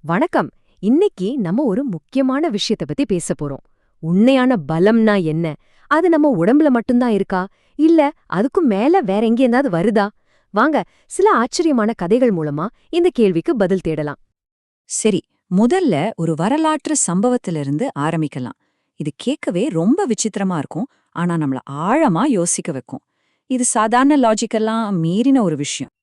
வணக்கம். இன்னைக்கு நம்ம ஒரு முக்கியமான விஷயத்த பத்தி பேச போறோம். உண்மையான பலம்னா என்ன? அது நம்ம உடம்புல மட்டும்தான் இருக்கா? இல்ல அதுக்கும் மேல வேற எங்கேயாவது வருதா? வாங்க, சில ஆச்சரியமான கதைகள் மூலமா இந்த கேள்விக்கு பதில் தேடலாம். சரி, முதல்ல ஒரு வரலாற்று சம்பவத்திலிருந்து ஆரம்பிக்கலாம். இது கேட்கவே ரொம்ப விசித்திரமா இருக்கும், ஆனா நம்மள ஆழமா யோசிக்க வைக்கும். இது சாதாரண லாஜிக்கெல்லாம் மீறின ஒரு விஷயம்.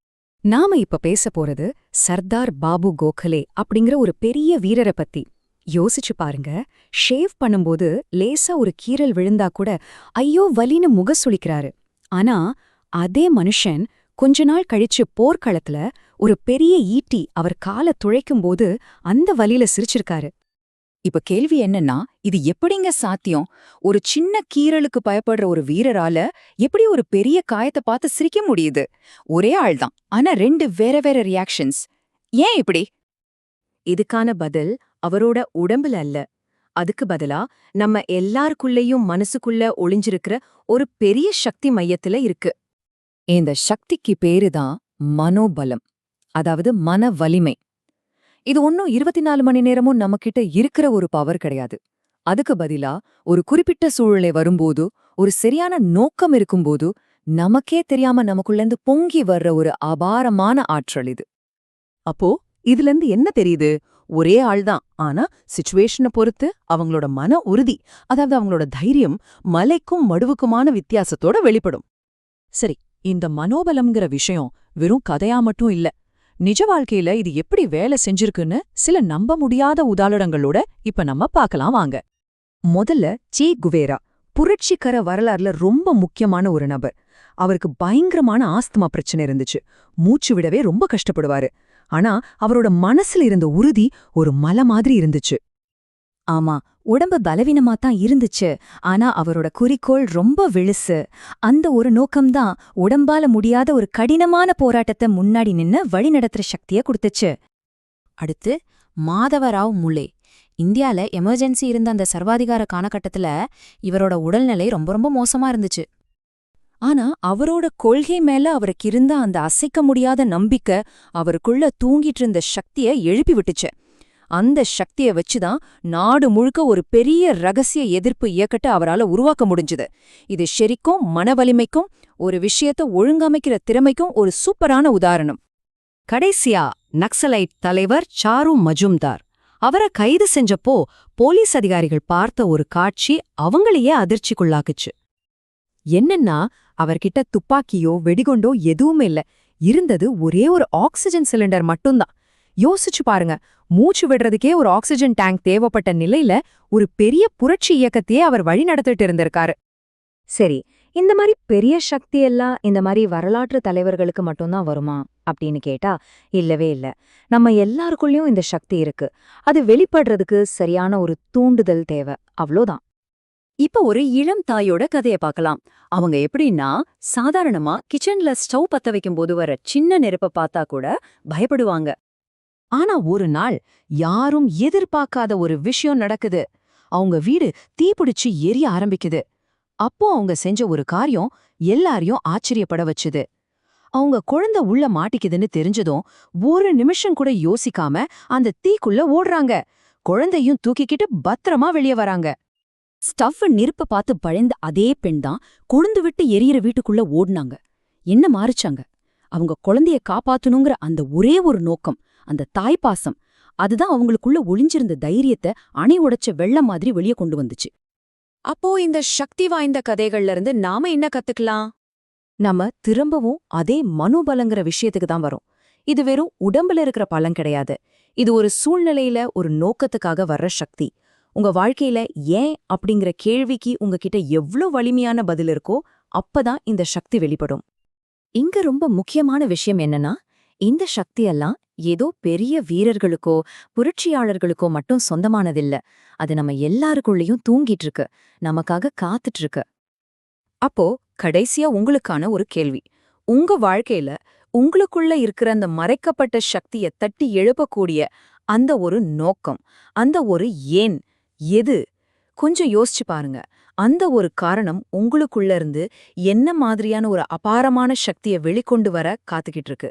நாம இப்ப பேச போறது சர்தார் பாபு கோகலே அப்படிங்கிற ஒரு பெரிய வீரரை பத்தி. யோசிச்சு பாருங்க, ஷேவ் பண்ணும்போது லேசா ஒரு கீறல் விழுந்தா கூட ஐயோ வலின்னு முக சுளிக்கிறாரு. ஆனா அதே மனுஷன் கொஞ்ச நாள் கழிச்சு போர்க்களத்துல ஒரு பெரிய ஈட்டி அவர் காலை துழைக்கும்போது அந்த வலியில சிரிச்சிருக்காரு. இப்ப கேள்வி என்னன்னா, இது எப்படிங்க சாத்தியம்? ஒரு சின்ன கீறலுக்கு பயப்படுற ஒரு வீரரால எப்படி ஒரு பெரிய காயத்தை பார்த்து சிரிக்க முடியுது? ஒரே ஆள்தான், ஆனா ரெண்டு வேற வேற ரியாக்ஷன்ஸ். ஏன் இப்படி? இதுக்கான பதில் அவரோட உடம்புல அல்ல. அதுக்கு பதிலா நம்ம எல்லாருக்குள்ளேயும் மனசுக்குள்ள ஒளிஞ்சிருக்கிற ஒரு பெரிய சக்தி மையத்துல இருக்கு. இந்த சக்திக்கு பேருதான் மனோபலம், அதாவது மன வலிமை. இது ஒன்னும் 24 மணி நேரமும் நம்மகிட்ட இருக்கிற ஒரு பவர் கிடையாது. அதுக்கு பதிலா ஒரு குறிப்பிட்ட சூழ்நிலை வரும்போது, ஒரு சரியான நோக்கம் இருக்கும்போது, நமக்கே தெரியாம நமக்குள்ளேந்து பொங்கி வர்ற ஒரு அபாரமான ஆற்றல் இது. அப்போ இதுல இருந்து என்ன தெரியுது? ஒரே ஆள்தான், ஆனா சிச்சுவேஷனை பொறுத்து அவங்களோட மன உறுதி, அதாவது அவங்களோட தைரியம் மலைக்கும் மடுவுக்குமான வித்தியாசத்தோட வெளிப்படும். சரி, இந்த மனோபலம்ங்கிற விஷயம் வெறும் கதையா மட்டும் இல்ல. நிஜ வாழ்க்கையில இது எப்படி வேலை செஞ்சிருக்குன்னு சில நம்ப முடியாத உதாரணங்களோட இப்ப நம்ம பார்க்கலாம் வாங்க. முதல்ல சே குவேரா, புரட்சிகர வரலாறுல ரொம்ப முக்கியமான ஒரு நபர். அவருக்கு பயங்கரமான ஆஸ்துமா பிரச்சனை இருந்துச்சு. மூச்சு விடவே ரொம்ப கஷ்டப்படுவாரு. ஆனா அவரோட மனசுல இருந்த உறுதி ஒரு மலை மாதிரி இருந்துச்சு. ஆமா, உடம்பு பலவீனமா தான் இருந்துச்சு. ஆனா அவரோட குறிக்கோள் ரொம்ப விழுசு. அந்த ஒரு நோக்கம்தான் உடம்பால முடியாத ஒரு கடினமான போராட்டத்தை முன்னாடி நின்னு வழிநடத்துற சக்திய கொடுத்துச்சு. அடுத்து மாதவராவ் முலே. இந்தியால எமர்ஜென்சி இருந்த அந்த சர்வாதிகார காலகட்டத்துல இவரோட உடல்நிலை ரொம்ப ரொம்ப மோசமா இருந்துச்சு. ஆனா அவரோட கொள்கை மேல அவருக்கு இருந்த அந்த அசைக்க முடியாத நம்பிக்கை அவருக்குள்ள தூங்கிட்டு இருந்த சக்திய எழுப்பி விட்டுச்சு. அந்த சக்திய வச்சுதான் நாடு முழுக்க ஒரு பெரிய ரகசிய எதிர்ப்பு இயக்கத்தை அவரால உருவாக்க முடிஞ்சுது. இது ஷெரிக்கும் மனவலிமைக்கும் ஒரு விஷயத்த ஒழுங்கமைக்கிற திறமைக்கும் ஒரு சூப்பரான உதாரணம். கடைசியா நக்சலைட் தலைவர் சாரு மஜும்தார். அவரை கைது செஞ்சப்போ போலீஸ் அதிகாரிகள் பார்த்த ஒரு காட்சி அவங்களையே அதிர்ச்சிக்குள்ளாக்குச்சு. என்னன்னா, அவர்கிட்ட துப்பாக்கியோ வெடிகுண்டோ எதுவுமே இல்ல. இருந்தது ஒரே ஒரு ஆக்சிஜன் சிலிண்டர் மட்டும்தான். யோசிச்சு பாருங்க, மூச்சு விடுறதுக்கே ஒரு ஆக்சிஜன் டேங்க் தேவைப்பட்ட நிலையில ஒரு பெரிய புரட்சி இயக்கத்தையே அவர் வழி நடத்திட்டு இருந்திருக்காரு. சரி, இந்த மாதிரி பெரிய சக்தியெல்லாம் இந்த மாதிரி வரலாற்று தலைவர்களுக்கு மட்டும்தான் வருமா அப்படின்னு கேட்டா இல்லவே இல்ல. நம்ம எல்லாருக்குள்ளயும் இந்த சக்தி இருக்கு. அது வெளிப்படுறதுக்கு சரியான ஒரு தூண்டுதல் தேவை, அவ்வளோதான். இப்ப ஒரு இளம் தாயோட கதைய பார்க்கலாம். அவங்க எப்படின்னா, சாதாரணமா கிச்சன்ல ஸ்டவ் பத்த வைக்கும்போது வர சின்ன நெருப்ப பார்த்தா கூட பயப்படுவாங்க. ஆனா ஒரு நாள் யாரும் எதிர்பார்க்காத ஒரு விஷயம் நடக்குது. அவங்க வீடு தீப்பிடிச்சு எரிய ஆரம்பிக்குது. அப்போ அவங்க செஞ்ச ஒரு காரியம் எல்லாரையும் ஆச்சரியப்பட வச்சுது. அவங்க குழந்தை உள்ள மாட்டிக்குதுன்னு தெரிஞ்சதும் ஒரு நிமிஷம் கூட யோசிக்காம அந்த தீக்குள்ள ஓடுறாங்க. குழந்தையும் தூக்கிக்கிட்டு பத்திரமா வெளியே வராங்க. ஸ்டவ் நெருப்ப பார்த்து பயந்த அதே பெண் தான் கொழுந்து விட்டு எரியற வீட்டுக்குள்ள ஓடுனாங்க. என்ன மாறிச்சாங்க? அவங்க குழந்தைய காப்பாத்தணுங்கிற அந்த ஒரே ஒரு நோக்கம், அந்த தாய்ப்பாசம், அதுதான் அவங்களுக்குள்ள ஒளிஞ்சிருந்த தைரியத்தை அணை உடைச்ச வெள்ளம் மாதிரி வெளியே கொண்டு வந்துச்சு. அப்போ இந்த சக்தி வாய்ந்த கதைகள்ல இருந்து நாம என்ன கத்துக்கலாம்? நம்ம திரும்பவும் அதே மனோபலங்கிற விஷயத்துக்கு தான் வரோம். இது வெறும் உடம்புல இருக்கிற பலன் கிடையாது. இது ஒரு சூழ்நிலையில ஒரு நோக்கத்துக்காக வர்ற சக்தி. உங்க வாழ்க்கையில ஏன் அப்படிங்கிற கேள்விக்கு உங்ககிட்ட எவ்ளோ வலிமையான பதில் இருக்கோ அப்பதான் இந்த சக்தி வெளிப்படும். இங்க ரொம்ப முக்கியமான விஷயம் என்னன்னா, இந்த சக்தியெல்லாம் ஏதோ பெரிய வீரர்களுக்கோ புரட்சியாளர்களுக்கோ மட்டும் சொந்தமானதில்ல. அது நம்ம எல்லாருக்குள்ளேயும் தூங்கிட்டு இருக்கு, நமக்காக காத்துட்டு இருக்கு. அப்போ கடைசியா உங்களுக்கான ஒரு கேள்வி. உங்க வாழ்க்கையில உங்களுக்குள்ள இருக்கிற அந்த மறைக்கப்பட்ட சக்திய தட்டி எழுப்பக்கூடிய அந்த ஒரு நோக்கம், அந்த ஒரு ஏன், எது? கொஞ்சம் யோசிச்சு பாருங்க. அந்த ஒரு காரணம் உங்களுக்குள்ள இருந்து என்ன மாதிரியான ஒரு அபாரமான சக்தியை வெளிக்கொண்டு வர காத்துக்கிட்டு இருக்கு?